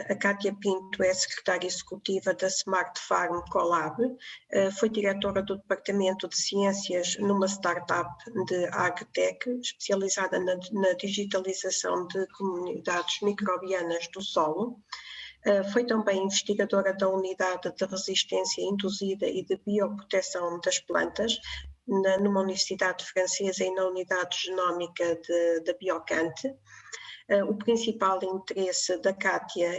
A Cátia Pinto é secretária executiva da Smart Farm Colab, foi diretora do Departamento de Ciências numa startup de AgTech, especializada na digitalização de comunidades microbianas do solo. Foi também investigadora da Unidade de Resistência Induzida e de Bioproteção das Plantas, numa universidade francesa e na Unidade Genómica da Biocante. O principal interesse da Cátia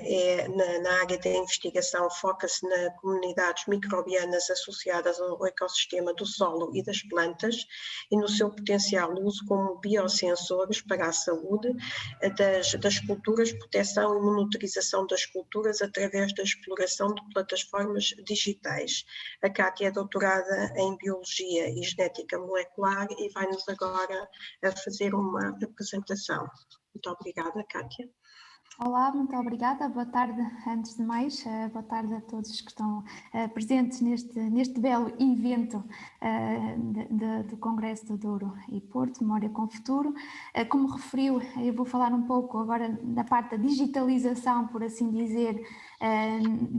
na área da investigação foca-se nas comunidades microbianas associadas ao ecossistema do solo e das plantas e no seu potencial uso como biosensores para a saúde das culturas, proteção e monitorização das culturas através da exploração de plataformas digitais. A Cátia é doutorada em Biologia e Genética Molecular e vai-nos agora fazer uma apresentação. Muito obrigada, Cátia. Olá, muito obrigada. Boa tarde, antes de mais. Boa tarde a todos que estão presentes neste belo evento do Congresso do Douro e Porto, Memória com Futuro. Como referiu, eu vou falar um pouco agora da parte da digitalização, por assim dizer,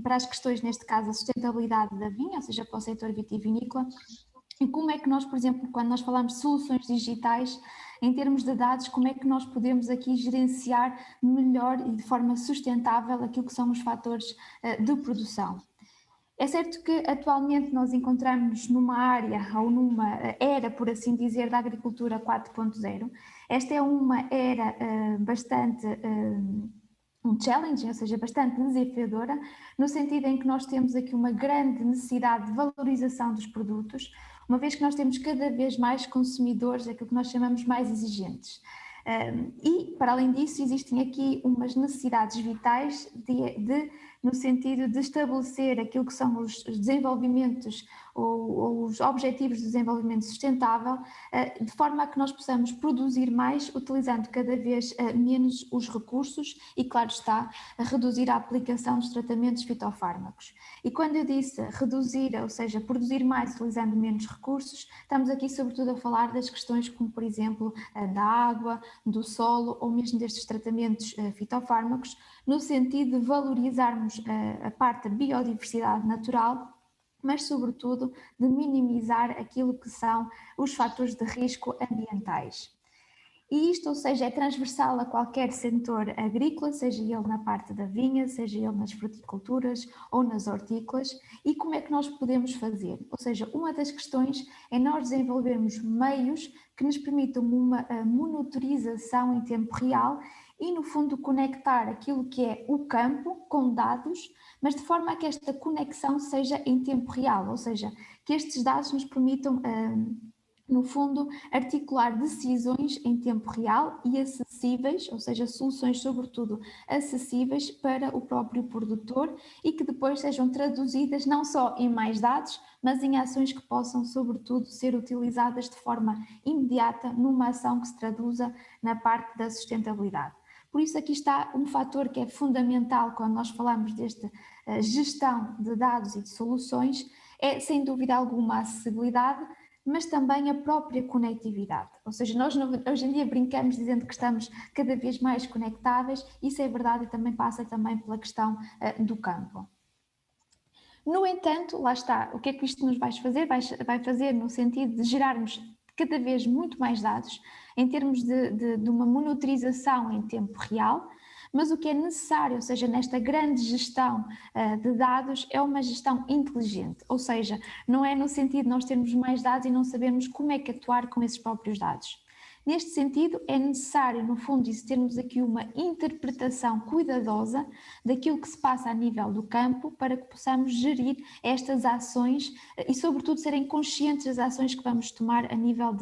para as questões, neste caso, a sustentabilidade da vinha, ou seja, para o setor vitivinícola. E como é que nós, por exemplo, quando nós falamos de soluções digitais, em termos de dados, como é que nós podemos aqui gerenciar melhor e de forma sustentável aquilo que são os fatores de produção? É certo que atualmente nós encontramos numa área ou numa era, por assim dizer, da agricultura 4.0. Esta é uma era bastante um challenge, ou seja, bastante desafiadora, no sentido em que nós temos aqui uma grande necessidade de valorização dos produtos, uma vez que nós temos cada vez mais consumidores, aquilo que nós chamamos mais exigentes. E, para além disso, existem aqui umas necessidades vitais no sentido de estabelecer aquilo que são os desenvolvimentos ou os objetivos de desenvolvimento sustentável, de forma a que nós possamos produzir mais, utilizando cada vez menos os recursos e, claro está, a reduzir a aplicação dos tratamentos fitofármacos. E quando eu disse reduzir, ou seja, produzir mais utilizando menos recursos, estamos aqui sobretudo a falar das questões como, por exemplo, da água, do solo ou mesmo destes tratamentos fitofármacos, no sentido de valorizarmos a parte da biodiversidade natural, mas sobretudo de minimizar aquilo que são os fatores de risco ambientais. E isto, ou seja, é transversal a qualquer setor agrícola, seja ele na parte da vinha, seja ele nas fruticulturas ou nas hortícolas. E como é que nós podemos fazer? Ou seja, uma das questões é nós desenvolvermos meios que nos permitam uma monitorização em tempo real e, no fundo, conectar aquilo que é o campo com dados, mas de forma a que esta conexão seja em tempo real, ou seja, que estes dados nos permitam no fundo, articular decisões em tempo real e acessíveis, ou seja, soluções sobretudo acessíveis para o próprio produtor e que depois sejam traduzidas não só em mais dados, mas em ações que possam sobretudo ser utilizadas de forma imediata numa ação que se traduza na parte da sustentabilidade. Por isso aqui está um fator que é fundamental quando nós falamos desta gestão de dados e de soluções, é sem dúvida alguma a acessibilidade, mas também a própria conectividade. Ou seja, nós hoje em dia brincamos dizendo que estamos cada vez mais conectáveis, isso é verdade e também passa também pela questão do campo. No entanto, lá está, o que é que isto nos vai fazer? Vai fazer no sentido de gerarmos cada vez muito mais dados, em termos de uma monitorização em tempo real, mas o que é necessário, ou seja, nesta grande gestão de dados, é uma gestão inteligente, ou seja, não é no sentido de nós termos mais dados e não sabermos como é que atuar com esses próprios dados. Neste sentido, é necessário, no fundo, termos aqui uma interpretação cuidadosa daquilo que se passa a nível do campo para que possamos gerir estas ações e, sobretudo, serem conscientes das ações que vamos tomar a nível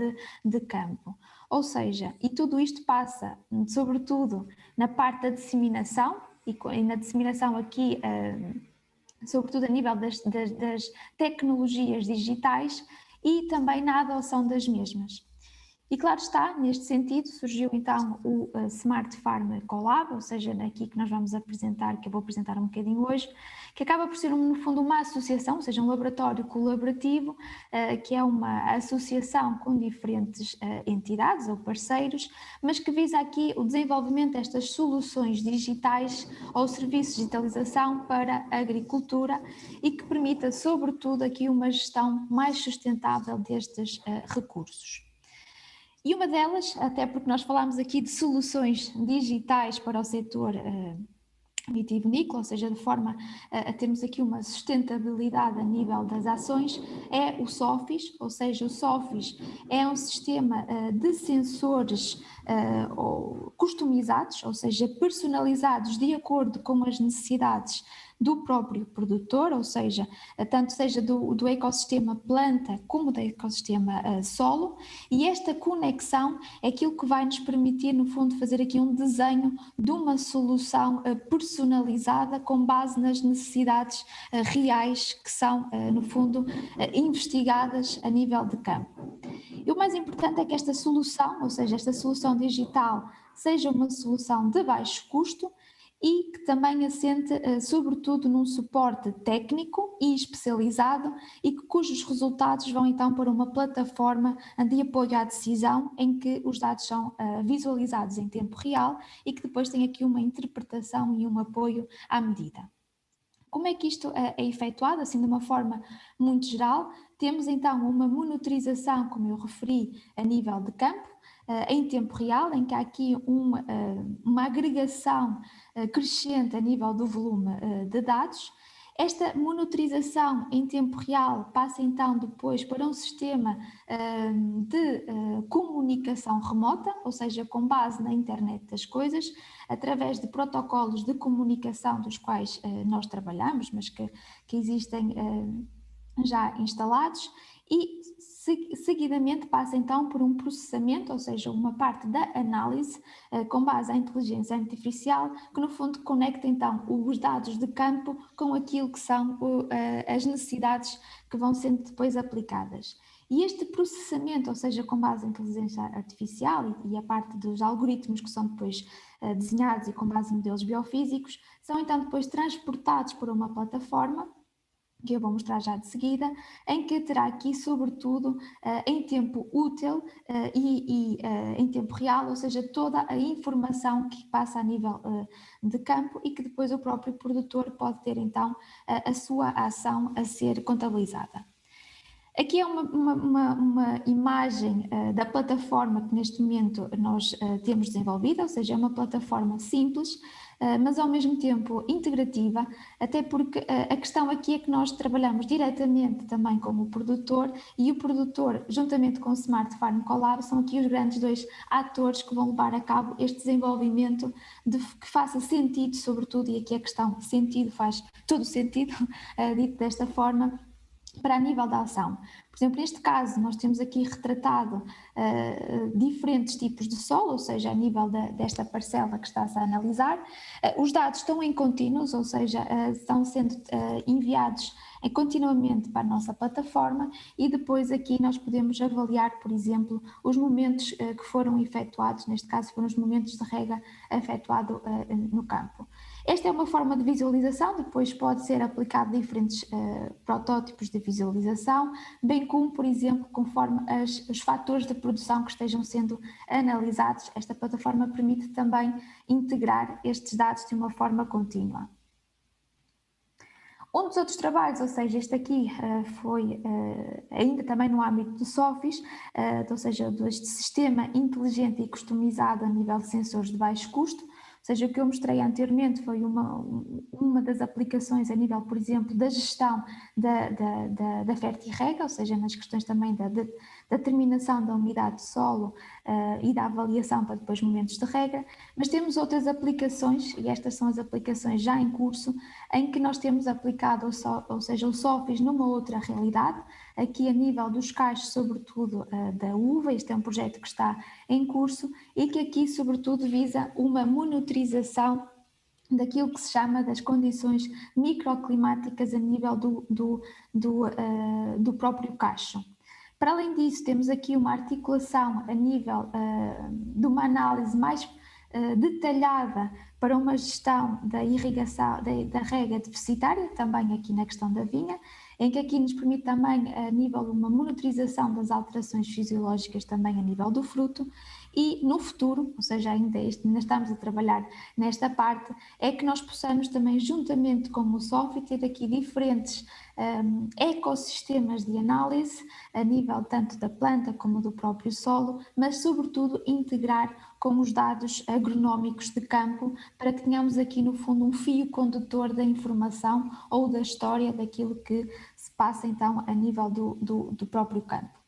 de campo. Ou seja, e tudo isto passa, sobretudo, na parte da disseminação, e na disseminação aqui, sobretudo a nível das tecnologias digitais e também na adoção das mesmas. E claro está, neste sentido, surgiu então o Smart Farm Collab, ou seja, aqui que nós vamos apresentar, que eu vou apresentar um bocadinho hoje, que acaba por ser, no fundo, uma associação, ou seja, um laboratório colaborativo, que é uma associação com diferentes entidades ou parceiros, mas que visa aqui o desenvolvimento destas soluções digitais ou serviços de digitalização para a agricultura e que permita, sobretudo, aqui uma gestão mais sustentável destes recursos. E uma delas, até porque nós falámos aqui de soluções digitais para o setor vitivinícola, ou seja, de forma a termos aqui uma sustentabilidade a nível das ações, é o SOFIS, ou seja, o SOFIS é um sistema de sensores customizados, ou seja, personalizados de acordo com as necessidades do próprio produtor, ou seja, tanto seja do ecossistema planta como do ecossistema solo, e esta conexão é aquilo que vai nos permitir, no fundo, fazer aqui um desenho de uma solução personalizada com base nas necessidades reais que são, no fundo, investigadas a nível de campo. E o mais importante é que esta solução, ou seja, esta solução digital, seja uma solução de baixo custo e que também assente, sobretudo, num suporte técnico e especializado e cujos resultados vão então para uma plataforma de apoio à decisão em que os dados são visualizados em tempo real e que depois tem aqui uma interpretação e um apoio à medida. Como é que isto é efetuado? Assim, de uma forma muito geral, temos então uma monitorização, como eu referi, a nível de campo, em tempo real, em que há aqui uma agregação crescente a nível do volume de dados. Esta monitorização em tempo real passa então depois para um sistema de comunicação remota, ou seja, com base na internet das coisas, através de protocolos de comunicação dos quais nós trabalhamos, mas que existem já instalados, e seguidamente passa então por um processamento, ou seja, uma parte da análise com base à inteligência artificial, que no fundo conecta então os dados de campo com aquilo que são as necessidades que vão sendo depois aplicadas. E este processamento, ou seja, com base em inteligência artificial e a parte dos algoritmos que são depois desenhados e com base em modelos biofísicos, são então depois transportados por uma plataforma que eu vou mostrar já de seguida, em que terá aqui, sobretudo, em tempo útil e em tempo real, ou seja, toda a informação que passa a nível de campo e que depois o próprio produtor pode ter, então, a sua ação a ser contabilizada. Aqui é uma imagem da plataforma que neste momento nós temos desenvolvida, ou seja, é uma plataforma simples, mas ao mesmo tempo integrativa, até porque a questão aqui é que nós trabalhamos diretamente também com o produtor e o produtor, juntamente com o Smart Farm Collab, são aqui os grandes dois atores que vão levar a cabo este desenvolvimento que faça sentido, sobretudo, e aqui a questão sentido faz todo o sentido, dito desta forma, para a nível da ação. Por exemplo, neste caso, nós temos aqui retratado diferentes tipos de solo, ou seja, a nível desta parcela que está-se a analisar. Os dados estão em contínuos, ou seja, estão sendo enviados continuamente para a nossa plataforma e depois aqui nós podemos avaliar, por exemplo, os momentos que foram efetuados, neste caso foram os momentos de rega efetuado no campo. Esta é uma forma de visualização, depois pode ser aplicado diferentes protótipos de visualização, bem como, por exemplo, conforme os fatores de produção que estejam sendo analisados. Esta plataforma permite também integrar estes dados de uma forma contínua. Um dos outros trabalhos, ou seja, este aqui foi ainda também no âmbito do SOFIS, ou seja, deste sistema inteligente e customizado a nível de sensores de baixo custo. Ou seja, o que eu mostrei anteriormente foi uma das aplicações a nível, por exemplo, da gestão da fertirrega, ou seja, nas questões também da determinação da umidade de solo e da avaliação para depois momentos de rega, mas temos outras aplicações, e estas são as aplicações já em curso, em que nós temos aplicado, ou seja, o SOFIS numa outra realidade, aqui a nível dos cachos, sobretudo da uva. Este é um projeto que está em curso e que aqui, sobretudo, visa uma monitorização daquilo que se chama das condições microclimáticas a nível do próprio cacho. Para além disso, temos aqui uma articulação a nível de uma análise mais detalhada para uma gestão da irrigação, da rega deficitária, também aqui na questão da vinha, em que aqui nos permite também, a nível de uma monitorização das alterações fisiológicas também a nível do fruto, e no futuro, ou seja, ainda estamos a trabalhar nesta parte, é que nós possamos também, juntamente com o software, ter aqui diferentes ecossistemas de análise, a nível tanto da planta como do próprio solo, mas sobretudo integrar com os dados agronómicos de campo, para que tenhamos aqui no fundo um fio condutor da informação ou da história daquilo que se passa então a nível do próprio campo.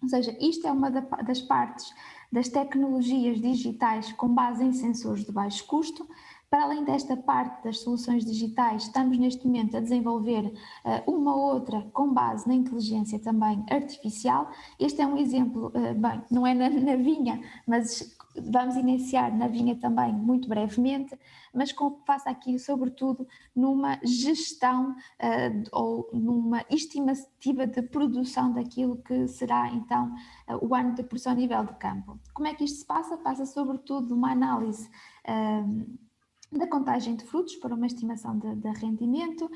Ou seja, isto é uma das partes das tecnologias digitais com base em sensores de baixo custo. Para além desta parte das soluções digitais, estamos neste momento a desenvolver uma outra com base na inteligência também artificial. Este é um exemplo, bem, não é na vinha, mas vamos iniciar na vinha também muito brevemente, mas com que faça aqui sobretudo numa gestão ou numa estimativa de produção daquilo que será então o ano de produção a nível de campo. Como é que isto se passa? Passa sobretudo uma análise da contagem de frutos para uma estimação de rendimento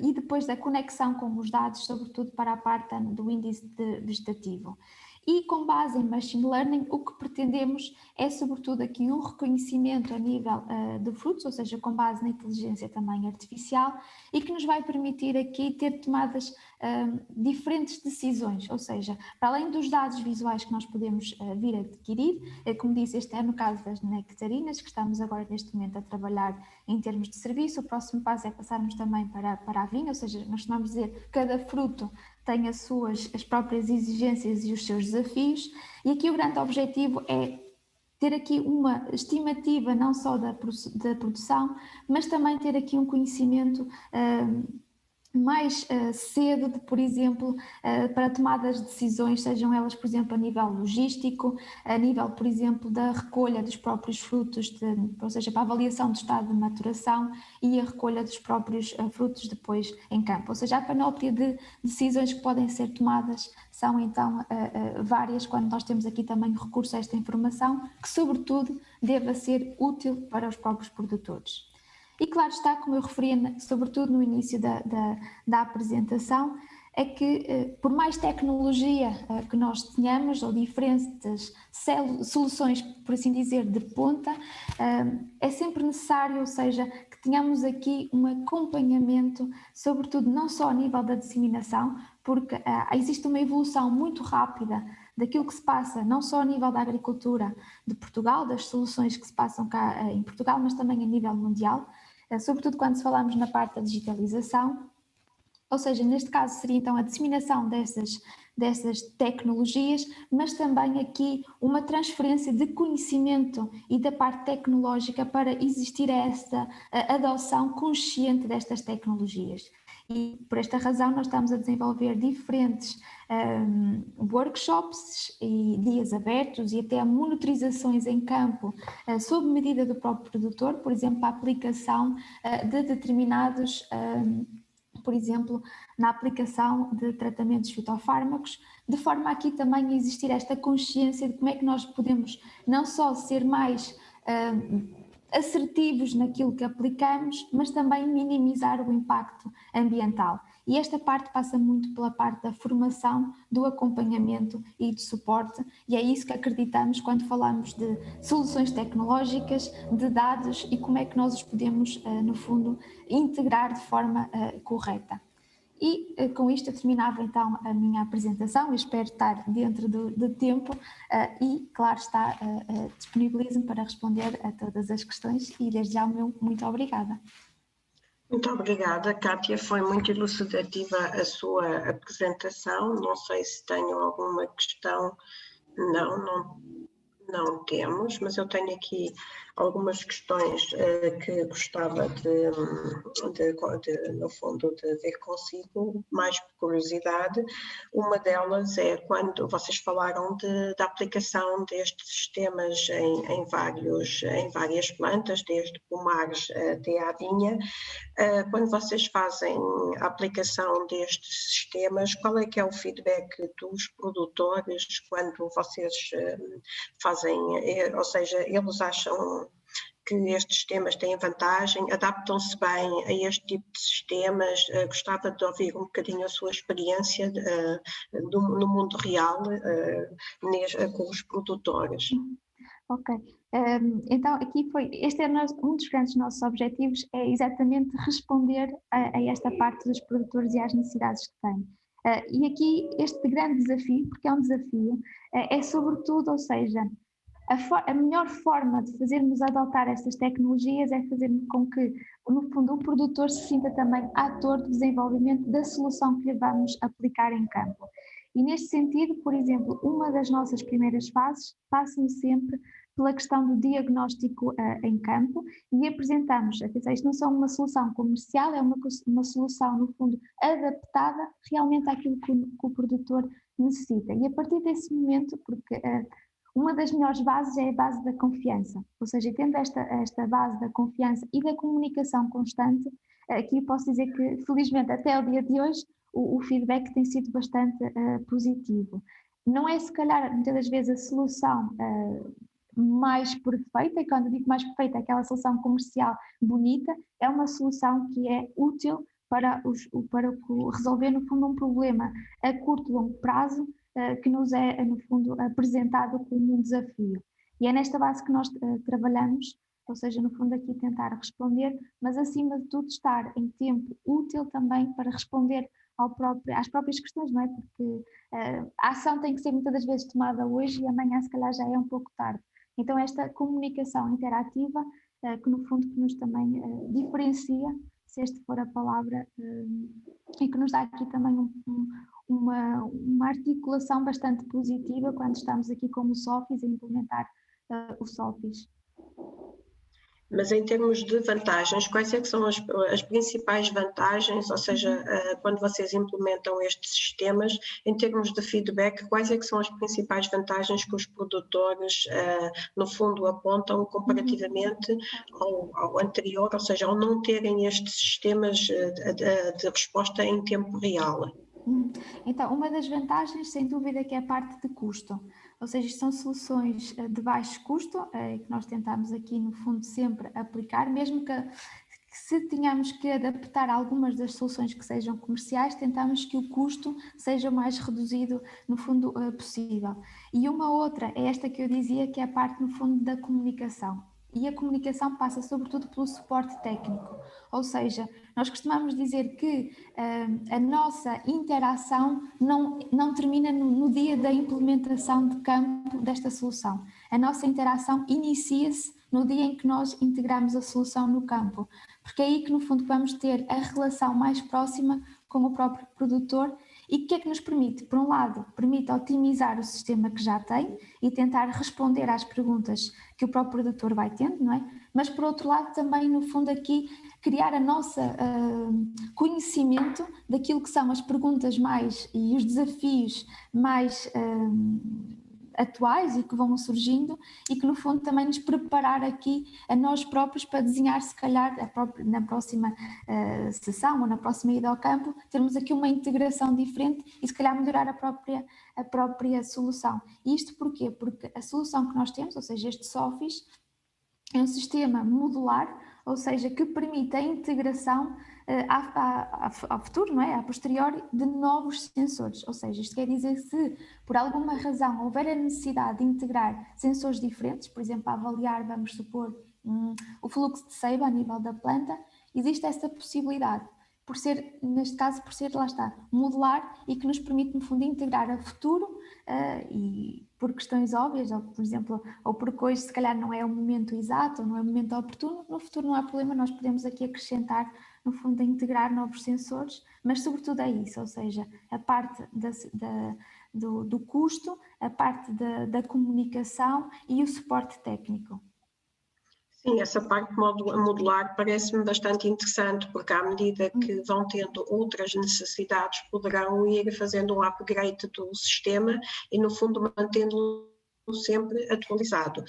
e depois da conexão com os dados, sobretudo para a parte do índice vegetativo. E com base em Machine Learning, o que pretendemos é sobretudo aqui um reconhecimento a nível de frutos, ou seja, com base na inteligência também artificial, e que nos vai permitir aqui ter tomadas diferentes decisões, ou seja, para além dos dados visuais que nós podemos vir a adquirir, como disse, este é no caso das nectarinas, que estamos agora neste momento a trabalhar em termos de serviço. O próximo passo é passarmos também para a vinha, ou seja, nós costumamos dizer que cada fruto tem as próprias exigências e os seus desafios, e aqui o grande objetivo é ter aqui uma estimativa não só da produção, mas também ter aqui um conhecimento mais cedo, por exemplo, para tomadas de decisões, sejam elas, por exemplo, a nível logístico, a nível, por exemplo, da recolha dos próprios frutos, ou seja, para a avaliação do estado de maturação e a recolha dos próprios frutos depois em campo. Ou seja, a panóplia de decisões que podem ser tomadas são então várias, quando nós temos aqui também recurso a esta informação, que sobretudo deva ser útil para os próprios produtores. E claro está, como eu referia, sobretudo no início da apresentação, é que por mais tecnologia que nós tenhamos, ou diferentes soluções, por assim dizer, de ponta, é sempre necessário, ou seja, que tenhamos aqui um acompanhamento, sobretudo não só a nível da disseminação, porque existe uma evolução muito rápida daquilo que se passa, não só a nível da agricultura de Portugal, das soluções que se passam cá em Portugal, mas também a nível mundial, sobretudo quando falamos na parte da digitalização, ou seja, neste caso seria então a disseminação dessas tecnologias, mas também aqui uma transferência de conhecimento e da parte tecnológica para existir essa adoção consciente destas tecnologias. E por esta razão nós estamos a desenvolver diferentes workshops e dias abertos e até monitorizações em campo sob medida do próprio produtor, por exemplo, a aplicação de determinados, por exemplo, na aplicação de tratamentos fitofármacos, de forma a aqui também existir esta consciência de como é que nós podemos não só ser mais assertivos naquilo que aplicamos, mas também minimizar o impacto ambiental. E esta parte passa muito pela parte da formação, do acompanhamento e do suporte, e é isso que acreditamos quando falamos de soluções tecnológicas, de dados e como é que nós os podemos, no fundo, integrar de forma correta. E com isto eu terminava então a minha apresentação. Eu espero estar dentro do tempo e, claro está, disponibilizo-me para responder a todas as questões e desde já o meu muito obrigada. Muito obrigada, Kátia. Foi muito elucidativa a sua apresentação. Não sei se tenho alguma questão. não temos, mas eu tenho aqui algumas questões que gostava no fundo, de ver consigo, mais por curiosidade. Uma delas é quando vocês falaram da aplicação destes sistemas em várias plantas, desde pomares até à vinha. Quando vocês fazem a aplicação destes sistemas, qual é que é o feedback dos produtores quando vocês fazem, ou seja, eles acham que estes sistemas têm vantagem, adaptam-se bem a este tipo de sistemas? Gostava de ouvir um bocadinho a sua experiência no mundo real com os produtores. Ok, então aqui este é um dos grandes nossos objetivos, é exatamente responder a esta parte dos produtores e às necessidades que têm. E aqui este grande desafio, porque é um desafio, é sobretudo, ou seja, a melhor forma de fazermos adotar estas tecnologias é fazer com que, no fundo, o produtor se sinta também ator do desenvolvimento da solução que lhe vamos aplicar em campo. E neste sentido, por exemplo, uma das nossas primeiras fases passa sempre pela questão do diagnóstico em campo e apresentamos, isto não é uma solução comercial, é uma solução, no fundo, adaptada realmente àquilo que o produtor necessita. E a partir desse momento, porque uma das melhores bases é a base da confiança, ou seja, tendo esta base da confiança e da comunicação constante, aqui posso dizer que, felizmente, até o dia de hoje, o feedback tem sido bastante positivo. Não é, se calhar, muitas das vezes a solução mais perfeita, e quando digo mais perfeita, aquela solução comercial bonita, é uma solução que é útil para resolver, no fundo, um problema a curto e longo prazo, que nos é, no fundo, apresentado como um desafio. E é nesta base que nós trabalhamos, ou seja, no fundo aqui tentar responder, mas acima de tudo estar em tempo útil também para responder às próprias questões, não é? Porque a ação tem que ser muitas das vezes tomada hoje e amanhã se calhar já é um pouco tarde. Então esta comunicação interativa, que no fundo que nos também diferencia, se esta for a palavra, e que nos dá aqui também uma articulação bastante positiva quando estamos aqui como Sofis a implementar o Sofis. Mas em termos de vantagens, quais é que são as principais vantagens, ou seja, quando vocês implementam estes sistemas, em termos de feedback, quais é que são as principais vantagens que os produtores, no fundo, apontam comparativamente ao anterior, ou seja, ao não terem estes sistemas de resposta em tempo real? Então, uma das vantagens, sem dúvida, que é a parte de custo. Ou seja, são soluções de baixo custo, que nós tentamos aqui, no fundo, sempre aplicar, mesmo que se tenhamos que adaptar algumas das soluções que sejam comerciais, tentamos que o custo seja o mais reduzido, no fundo, possível. E uma outra é esta que eu dizia, que é a parte, no fundo, da comunicação. E a comunicação passa sobretudo pelo suporte técnico, ou seja, nós costumamos dizer que a nossa interação não termina no dia da implementação de campo desta solução. A nossa interação inicia-se no dia em que nós integramos a solução no campo, porque é aí que no fundo vamos ter a relação mais próxima com o próprio produtor. E o que é que nos permite? Por um lado, permite otimizar o sistema que já tem e tentar responder às perguntas que o próprio produtor vai tendo, não é? Mas por outro lado também, no fundo aqui, criar a nossa conhecimento daquilo que são as perguntas mais e os desafios mais atuais e que vão surgindo e que no fundo também nos preparar aqui a nós próprios para desenhar se calhar na próxima sessão ou na próxima ida ao campo, termos aqui uma integração diferente e se calhar melhorar a própria solução. E isto porquê? Porque a solução que nós temos, ou seja, este Sofis, é um sistema modular, ou seja, que permite a integração ao futuro, não é? A posteriori, de novos sensores. Ou seja, isto quer dizer que se por alguma razão houver a necessidade de integrar sensores diferentes, por exemplo, a avaliar, vamos supor, o fluxo de seiva a nível da planta, existe essa possibilidade. Por ser, neste caso, lá está, modular e que nos permite, no fundo, integrar a futuro e por questões óbvias, ou por exemplo, ou porque hoje se calhar não é o momento exato, ou não é o momento oportuno, no futuro não há problema, nós podemos aqui acrescentar, no fundo, a integrar novos sensores, mas sobretudo é isso, ou seja, a parte do custo, a parte da comunicação e o suporte técnico. Sim, essa parte modular parece-me bastante interessante, porque à medida que vão tendo outras necessidades, poderão ir fazendo um upgrade do sistema e, no fundo, mantendo sempre atualizado.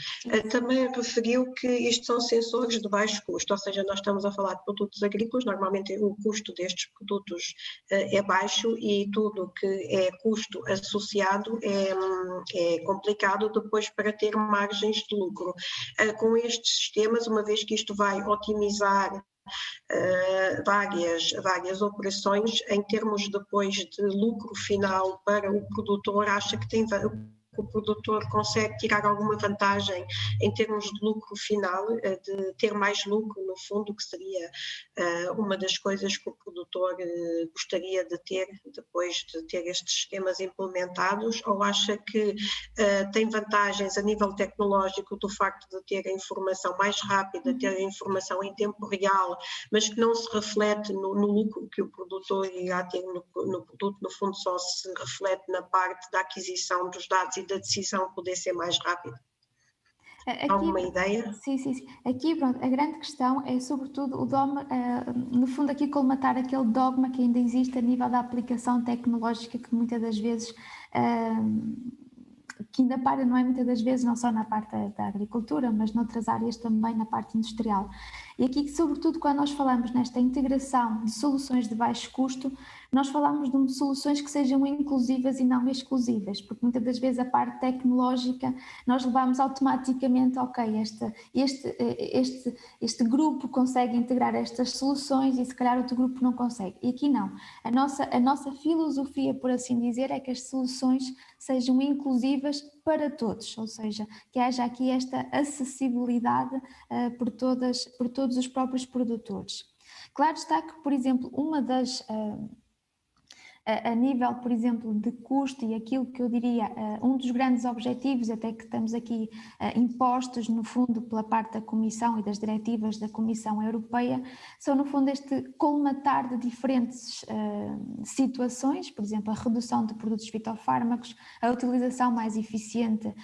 Também referiu que isto são sensores de baixo custo, ou seja, nós estamos a falar de produtos agrícolas, normalmente o custo destes produtos é baixo e tudo que é custo associado é complicado depois para ter margens de lucro. Com estes sistemas, uma vez que isto vai otimizar várias operações, em termos depois de lucro final para o produtor, acha que o produtor consegue tirar alguma vantagem em termos de lucro final, de ter mais lucro, no fundo, que seria uma das coisas que o produtor gostaria de ter depois de ter estes sistemas implementados, ou acha que tem vantagens a nível tecnológico do facto de ter a informação mais rápida, ter a informação em tempo real, mas que não se reflete no lucro que o produtor irá ter no produto, no fundo só se reflete na parte da aquisição dos dados e da decisão poder ser mais rápida? Alguma ideia? Sim. Aqui, pronto, a grande questão é sobretudo o dogma, no fundo aqui colmatar aquele dogma que ainda existe a nível da aplicação tecnológica que muitas das vezes que ainda para, não é, muitas das vezes, não só na parte da agricultura, mas noutras áreas também na parte industrial. E aqui, sobretudo, quando nós falamos nesta integração de soluções de baixo custo, nós falamos de soluções que sejam inclusivas e não exclusivas, porque muitas das vezes a parte tecnológica nós levamos automaticamente, ok, este grupo consegue integrar estas soluções e se calhar outro grupo não consegue. E aqui não. A nossa filosofia, por assim dizer, é que as soluções sejam inclusivas para todos, ou seja, que haja aqui esta acessibilidade por todos os próprios produtores. Claro está que, por exemplo, uma das... a nível, por exemplo, de custo e aquilo que eu diria, um dos grandes objetivos, até que estamos aqui impostos, no fundo, pela parte da Comissão e das diretivas da Comissão Europeia, são, no fundo, este colmatar de diferentes situações, por exemplo, a redução de produtos fitofármacos, a utilização mais eficiente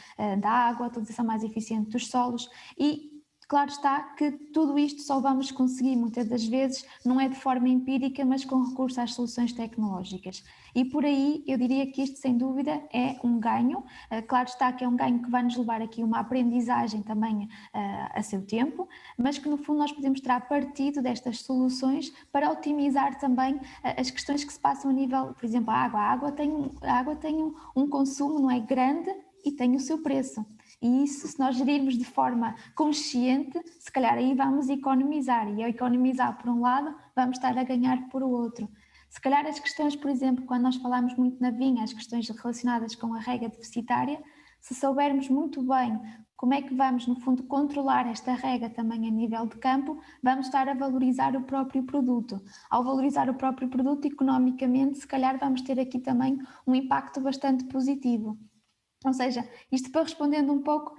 da água, a utilização mais eficiente dos solos e claro está que tudo isto só vamos conseguir muitas das vezes, não é de forma empírica, mas com recurso às soluções tecnológicas. E por aí eu diria que isto sem dúvida é um ganho, claro está que é um ganho que vai nos levar aqui uma aprendizagem também a seu tempo, mas que no fundo nós podemos tirar partido destas soluções para otimizar também as questões que se passam a nível, por exemplo, a água tem um consumo, não é, grande e tem o seu preço. E isso, se nós gerirmos de forma consciente, se calhar aí vamos economizar. E ao economizar por um lado, vamos estar a ganhar por o outro. Se calhar as questões, por exemplo, quando nós falamos muito na vinha, as questões relacionadas com a rega deficitária, se soubermos muito bem como é que vamos, no fundo, controlar esta rega também a nível de campo, vamos estar a valorizar o próprio produto. Ao valorizar o próprio produto, economicamente, se calhar vamos ter aqui também um impacto bastante positivo. Ou seja, isto para respondendo um pouco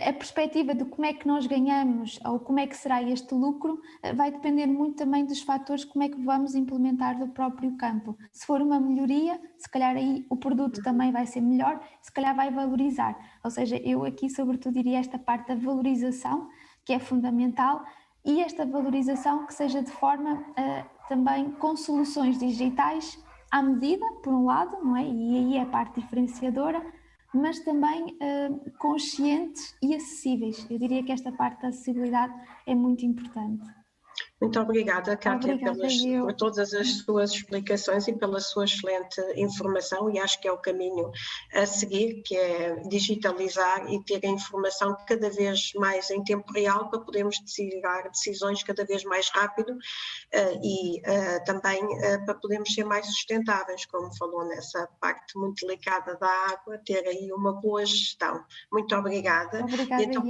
a perspectiva de como é que nós ganhamos ou como é que será este lucro vai depender muito também dos fatores como é que vamos implementar do próprio campo. Se for uma melhoria, se calhar aí o produto também vai ser melhor, se calhar vai valorizar. Ou seja, eu aqui sobretudo diria esta parte da valorização, que é fundamental, e esta valorização que seja de forma também com soluções digitais à medida, por um lado, não é? E aí é a parte diferenciadora, mas também conscientes e acessíveis. Eu diria que esta parte da acessibilidade é muito importante. Muito obrigada, Kátia, Obrigada, por todas as suas explicações e pela sua excelente informação, e acho que é o caminho a seguir, que é digitalizar e ter a informação cada vez mais em tempo real para podermos tirar decisões cada vez mais rápido e também para podermos ser mais sustentáveis, como falou nessa parte muito delicada da água, ter aí uma boa gestão. Muito obrigada. Obrigada, e então